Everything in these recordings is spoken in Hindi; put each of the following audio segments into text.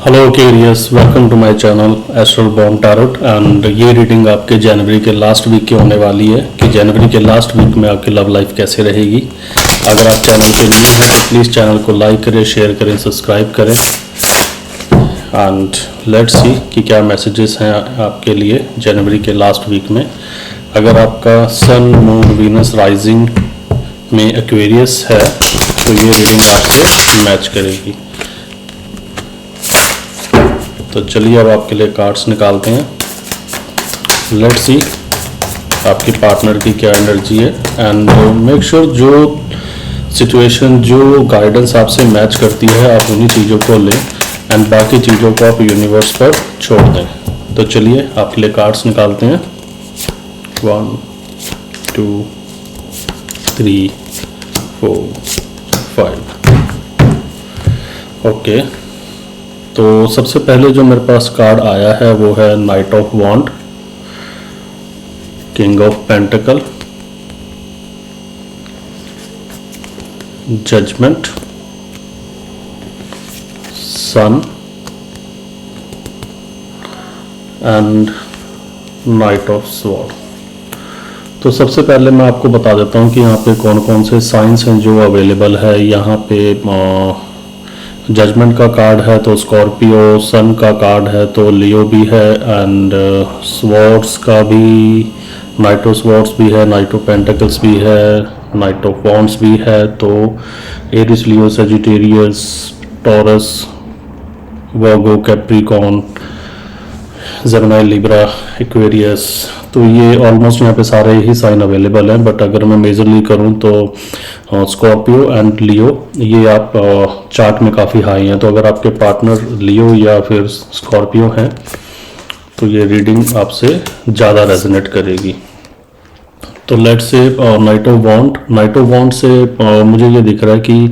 हेलो केरियस, welcome to my channel astral born tarot. And ये रीडिंग आपके जनवरी के लास्ट वीक की होने वाली है कि जनवरी के लास्ट वीक में आपकी लव लाइफ कैसे रहेगी। अगर आप चैनल पे न्यू हैं तो प्लीज़ चैनल को लाइक करें, शेयर करें, सब्सक्राइब करें। एंड लेट्स सी कि क्या मैसेजेस हैं आपके लिए जनवरी के लास्ट वीक में। अगर आपका सन, मून, वीनस राइजिंग में एक्वेरियस है तो ये रीडिंग आपसे मैच करेगी। तो चलिए अब आपके लिए कार्ड्स निकालते हैं। लेट्स सी आपकी पार्टनर की क्या एनर्जी है एंड मेक श्योर जो सिचुएशन, जो गाइडेंस आपसे मैच करती है आप उन्हीं चीज़ों को लें एंड बाकी चीज़ों को आप यूनिवर्स पर छोड़ दें। तो चलिए आपके लिए कार्ड्स निकालते हैं। 1 2 3 4 5। ओके, तो सबसे पहले जो मेरे पास कार्ड आया है वो है knight of wand, king of pentacle, judgment, sun and knight of sword. तो सबसे पहले मैं आपको बता देता हूँ कि यहाँ पे कौन कौन से साइंस हैं जो अवेलेबल है। यहाँ पे जजमेंट का कार्ड है तो स्कॉर्पियो, सन का कार्ड है तो लियो भी है एंड स्वॉर्ड्स का भी, नाइट ऑफ स्वॉर्ड्स भी है, नाइट ऑफ पेंटिकल्स भी है, नाइट ऑफ वॉन्ड्स भी है। तो एरिस, लियो, सजिटेरियस, टॉरस, वर्गो, कैप्रिकॉर्न, जेमिनी, लिब्रा, एक्वेरियस। तो ये ऑलमोस्ट यहाँ पे सारे ही साइन अवेलेबल हैं, बट अगर मैं मेजरली करूँ तो स्कॉर्पियो एंड लियो ये आप चार्ट में काफ़ी हाई हैं। तो अगर आपके पार्टनर लियो या फिर स्कॉर्पियो हैं तो ये रीडिंग आपसे ज़्यादा रेजोनेट करेगी। तो let's say knight of wand. Knight of wand से मुझे ये दिख रहा है कि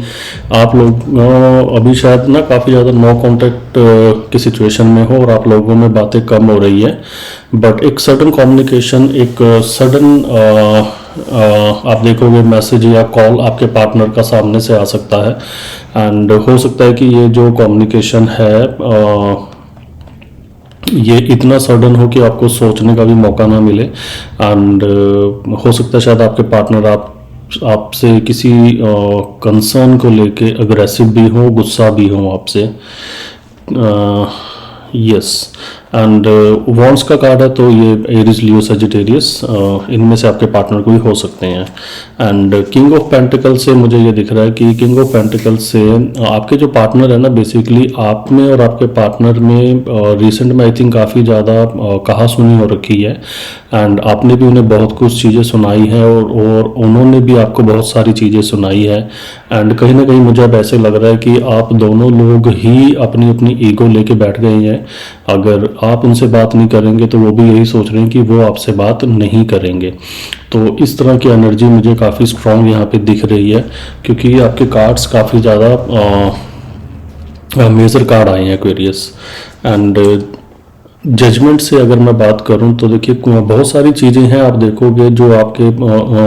आप लोग अभी शायद ना काफ़ी ज़्यादा नो कांटेक्ट की सिचुएशन में हो और आप लोगों में बातें कम हो रही है, बट एक सडन कम्युनिकेशन, एक सडन आप देखोगे मैसेज या कॉल आपके पार्टनर का सामने से आ सकता है। एंड हो सकता है कि ये जो कम्युनिकेशन है ये इतना सडन हो कि आपको सोचने का भी मौका ना मिले। एंड हो सकता है शायद आपके पार्टनर आपसे किसी कंसर्न को लेके अग्रेसिव भी हो, गुस्सा भी हो आपसे। यस, एंड वॉन्ड्स का कार्ड है तो ये एरिस, लियो, सजिटेरियस इनमें से आपके पार्टनर को भी हो सकते हैं। एंड किंग ऑफ पेंटिकल से मुझे ये दिख रहा है कि किंग ऑफ पेंटिकल से आपके जो पार्टनर है ना, बेसिकली आप में और आपके पार्टनर में रिसेंट में आई थिंक काफ़ी ज़्यादा कहा सुनी हो रखी है। एंड आपने भी उन्हें बहुत कुछ चीज़ें सुनाई हैं और उन्होंने भी आपको बहुत सारी चीज़ें सुनाई है। एंड कहीं ना कहीं मुझे अब ऐसे लग रहा है कि आप दोनों लोग ही अपनी अपनी ईगो लेके बैठ गए हैं। अगर आप उनसे बात नहीं करेंगे तो वो भी यही सोच रहे हैं कि वो आपसे बात नहीं करेंगे। तो इस तरह की एनर्जी मुझे काफ़ी स्ट्रॉन्ग यहाँ पे दिख रही है, क्योंकि आपके कार्ड्स काफ़ी ज़्यादा मेजर कार्ड आए हैं एक्वेरियस। एंड जजमेंट से अगर मैं बात करूं तो देखिए बहुत सारी चीज़ें हैं आप देखोगे जो आपके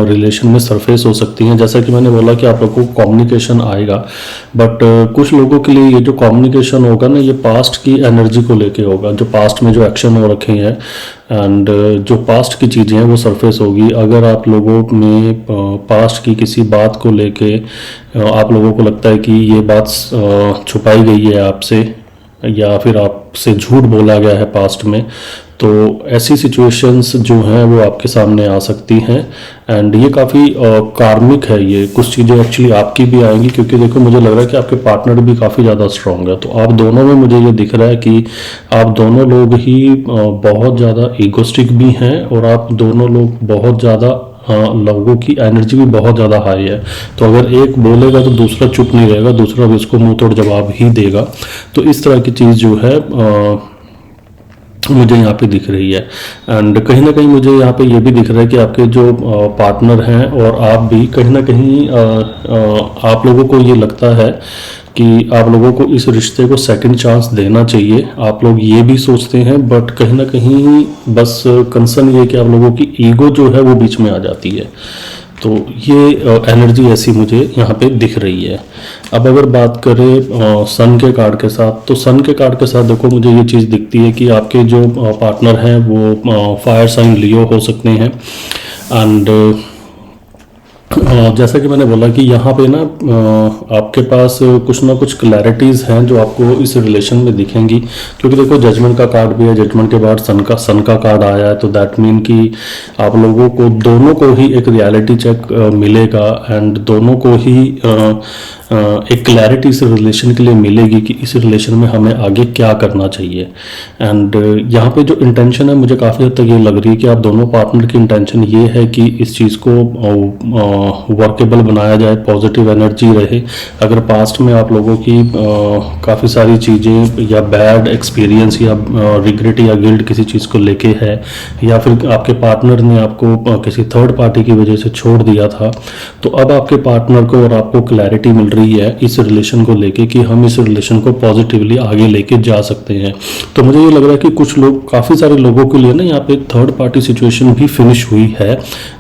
रिलेशन में सरफेस हो सकती हैं। जैसा कि मैंने बोला कि आप लोगों को कम्युनिकेशन आएगा, बट कुछ लोगों के लिए ये जो कम्युनिकेशन होगा ना, ये पास्ट की एनर्जी को लेके होगा, जो पास्ट में जो एक्शन हो रखे हैं एंड जो पास्ट की चीज़ें हैं वो सरफेस होगी। अगर आप लोगों में पास्ट की किसी बात को लेके आप लोगों को लगता है कि ये बात छुपाई गई है आपसे या फिर आपसे झूठ बोला गया है पास्ट में, तो ऐसी सिचुएशंस जो हैं वो आपके सामने आ सकती हैं। एंड ये काफ़ी कार्मिक है, ये कुछ चीज़ें एक्चुअली आपकी भी आएंगी, क्योंकि देखो मुझे लग रहा है कि आपके पार्टनर भी काफ़ी ज़्यादा स्ट्रॉन्ग है। तो आप दोनों में मुझे ये दिख रहा है कि आप दोनों लोग ही बहुत ज़्यादा ईगोस्टिक भी हैं और आप दोनों लोग बहुत ज़्यादा लोगों की एनर्जी भी बहुत ज़्यादा हाई है। तो अगर एक बोलेगा तो दूसरा चुप नहीं रहेगा, दूसरा भी उसको मुंह तोड़ जवाब ही देगा। तो इस तरह की चीज़ जो है मुझे यहाँ पे दिख रही है। एंड कहीं ना कहीं मुझे यहाँ पे ये भी दिख रहा है कि आपके जो पार्टनर हैं और आप भी कहीं ना कहीं आप लोगों को ये लगता है कि आप लोगों को इस रिश्ते को सेकंड चांस देना चाहिए। आप लोग ये भी सोचते हैं, बट कहीं ना कहीं बस कंसर्न ये है कि आप लोगों की ईगो जो है वो बीच में आ जाती है। तो ये एनर्जी ऐसी मुझे यहाँ पे दिख रही है। अब अगर बात करें सन के कार्ड के साथ, तो सन के कार्ड के साथ देखो मुझे ये चीज़ दिखती है कि आपके जो पार्टनर हैं वो फायर साइन लियो हो सकते हैं। एंड जैसा कि मैंने बोला कि यहाँ पे ना आपके पास कुछ ना कुछ क्लैरिटीज़ हैं जो आपको इस रिलेशन में दिखेंगी, क्योंकि देखो जजमेंट का कार्ड भी है, जजमेंट के बाद सन का कार्ड आया है, तो दैट मीन कि आप लोगों को दोनों को ही एक रियलिटी चेक मिलेगा एंड दोनों को ही एक क्लैरिटी इस रिलेशन के लिए मिलेगी कि इस रिलेशन में हमें आगे क्या करना चाहिए। एंड यहाँ पे जो इंटेंशन है मुझे काफ़ी हद तक ये लग रही है कि आप दोनों पार्टनर की इंटेंशन ये है कि इस चीज़ को वर्केबल बनाया जाए, पॉजिटिव एनर्जी रहे। अगर पास्ट में आप लोगों की काफ़ी सारी चीज़ें या बैड एक्सपीरियंस या रिग्रेट या गिल्ट किसी चीज़ को लेके है, या फिर आपके पार्टनर ने आपको किसी थर्ड पार्टी की वजह से छोड़ दिया था, तो अब आपके पार्टनर को और आपको क्लैरिटी मिल रही है इस रिलेशन को लेके कि हम इस रिलेशन को पॉजिटिवली आगे लेके जा सकते हैं। तो मुझे ये लग रहा है कि कुछ लोग, काफ़ी सारे लोगों के लिए ना यहाँ पे थर्ड पार्टी सिचुएशन भी फिनिश हुई है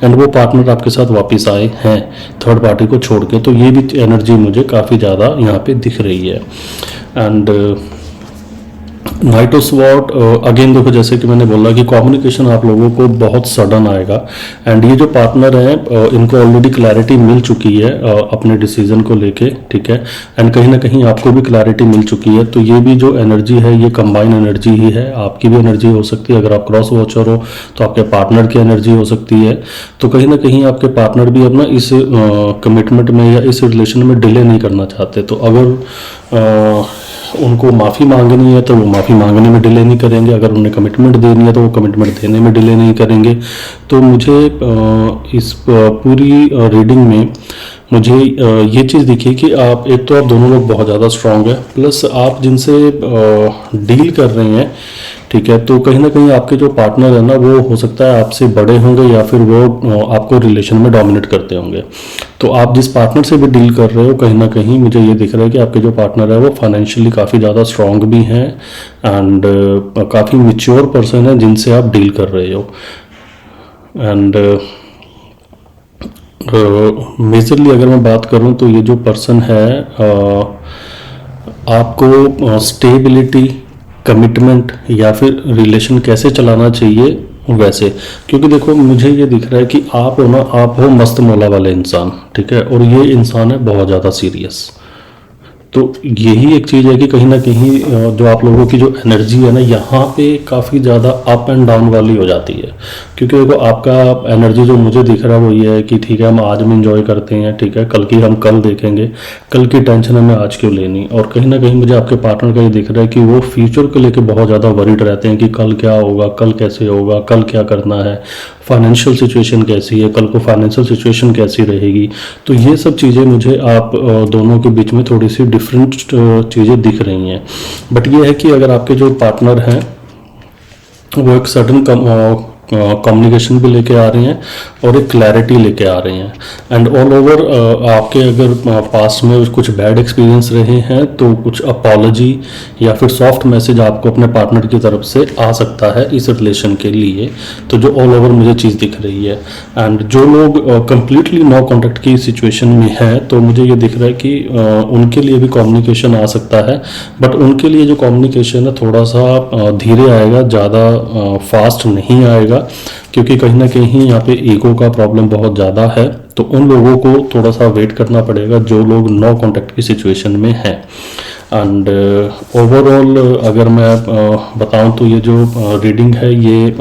एंड वो पार्टनर आपके साथ वापस आए हैं थर्ड पार्टी को छोड़ के। तो ये भी एनर्जी मुझे काफ़ी ज़्यादा यहाँ पे दिख रही है। And knight of sword again देखो, जैसे कि मैंने बोला कि कम्युनिकेशन आप लोगों को बहुत सडन आएगा एंड ये जो पार्टनर हैं इनको ऑलरेडी क्लैरिटी मिल चुकी है अपने डिसीजन को लेके, ठीक है, एंड कहीं ना कहीं आपको भी क्लैरिटी मिल चुकी है। तो ये भी जो एनर्जी है ये कंबाइन एनर्जी ही है, आपकी भी एनर्जी हो सकती है। अगर आप क्रॉस वॉचर हो तो आपके पार्टनर की एनर्जी हो सकती है। तो कहीं ना कहीं आपके पार्टनर भी अपना इस कमिटमेंट में या इस रिलेशन में डिले नहीं करना चाहते। तो अगर उनको माफ़ी मांगनी है तो वो माफ़ी मांगने में डिले नहीं करेंगे, अगर उन्हें कमिटमेंट देनी है तो वो कमिटमेंट देने में डिले नहीं करेंगे। तो मुझे इस पूरी रीडिंग में मुझे ये चीज़ दिखी कि आप, एक तो आप दोनों लोग बहुत ज़्यादा स्ट्रांग है, प्लस आप जिनसे डील कर रहे हैं, ठीक है, तो कहीं ना कहीं आपके जो पार्टनर है ना वो हो सकता है आपसे बड़े होंगे या फिर वो आपको रिलेशन में डोमिनेट करते होंगे। तो आप जिस पार्टनर से भी डील कर रहे हो, कहीं ना कहीं मुझे ये दिख रहा है कि आपके जो पार्टनर है वो फाइनेंशियली काफ़ी ज़्यादा स्ट्रांग भी हैं एंड काफ़ी मैच्योर पर्सन है जिनसे आप डील कर रहे हो। एंड मेजरली अगर मैं बात करूं तो ये जो पर्सन है आपको स्टेबिलिटी, कमिटमेंट या फिर रिलेशन कैसे चलाना चाहिए वैसे, क्योंकि देखो मुझे ये दिख रहा है कि आप हो ना, आप हो मस्त मौला वाले इंसान, ठीक है, और ये इंसान है बहुत ज़्यादा सीरियस। तो यही एक चीज़ है कि कहीं ना कहीं जो आप लोगों की जो एनर्जी है ना यहाँ पे काफ़ी ज़्यादा अप एंड डाउन वाली हो जाती है। क्योंकि देखो आपका एनर्जी जो मुझे दिख रहा है वो ये है कि ठीक है हम आज में इंजॉय करते हैं, ठीक है, कल की हम कल देखेंगे, कल की टेंशन हमें आज क्यों लेनी। और कहीं ना कहीं मुझे आपके पार्टनर का ये दिख रहा है कि वो फ्यूचर को लेकर बहुत ज़्यादा वरीड रहते हैं कि कल क्या होगा, कल कैसे होगा, कल क्या करना है, फाइनेंशियल सिचुएशन कैसी है, कल को फाइनेंशियल सिचुएशन कैसी रहेगी। तो ये सब चीज़ें मुझे आप दोनों के बीच में थोड़ी सी डिफरेंट चीज़ें दिख रही हैं। बट ये है कि अगर आपके जो पार्टनर हैं वो एक सडन कम्युनिकेशन भी लेके आ रही हैं और एक क्लैरिटी लेके आ रही हैं एंड ऑल ओवर आपके अगर पास्ट में कुछ बैड एक्सपीरियंस रहे हैं तो कुछ अपॉलॉजी या फिर सॉफ्ट मैसेज आपको अपने पार्टनर की तरफ से आ सकता है इस रिलेशन के लिए। तो जो ऑल ओवर मुझे चीज़ दिख रही है एंड जो लोग कंप्लीटली नो कॉन्टैक्ट की सिचुएशन में है तो मुझे ये दिख रहा है कि उनके लिए भी कम्युनिकेशन आ सकता है, बट उनके लिए जो कम्युनिकेशन है थोड़ा सा धीरे आएगा, ज़्यादा फास्ट नहीं आएगा, क्योंकि कहीं ना कहीं यहाँ पे ईगो का प्रॉब्लम बहुत ज़्यादा है। तो उन लोगों को थोड़ा सा वेट करना पड़ेगा जो लोग नो कॉन्टैक्ट की सिचुएशन में हैं। एंड ओवरऑल अगर मैं बताऊं तो ये जो रीडिंग है ये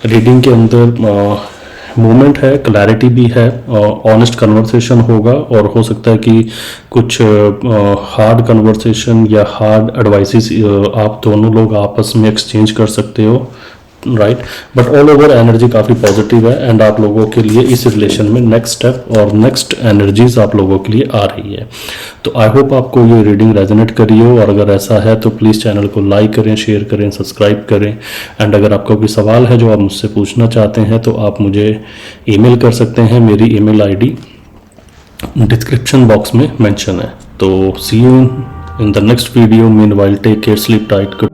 रीडिंग के अंदर मूवमेंट है, क्लैरिटी भी है, ऑनेस्ट कन्वर्सेशन होगा और हो सकता है कि कुछ हार्ड कन्वर्सेशन या हार्ड एडवाइसेस आप दोनों लोग आपस में एक्सचेंज कर सकते हो, right. But all over energy काफ़ी पॉजिटिव है एंड आप लोगों के लिए इस रिलेशन में नेक्स्ट स्टेप और नेक्स्ट एनर्जीज आप लोगों के लिए आ रही है। तो आई होप आपको ये रीडिंग रेजोनेट करी हो, और अगर ऐसा है तो प्लीज़ चैनल को लाइक करें, शेयर करें, सब्सक्राइब करें। एंड अगर आपका कोई सवाल है जो आप मुझसे पूछना चाहते हैं तो आप मुझे ईमेल कर सकते हैं, मेरी ईमेल आईडी डिस्क्रिप्शन बॉक्स में मेंशन है। तो see you in the next video, meanwhile take care, sleep tight.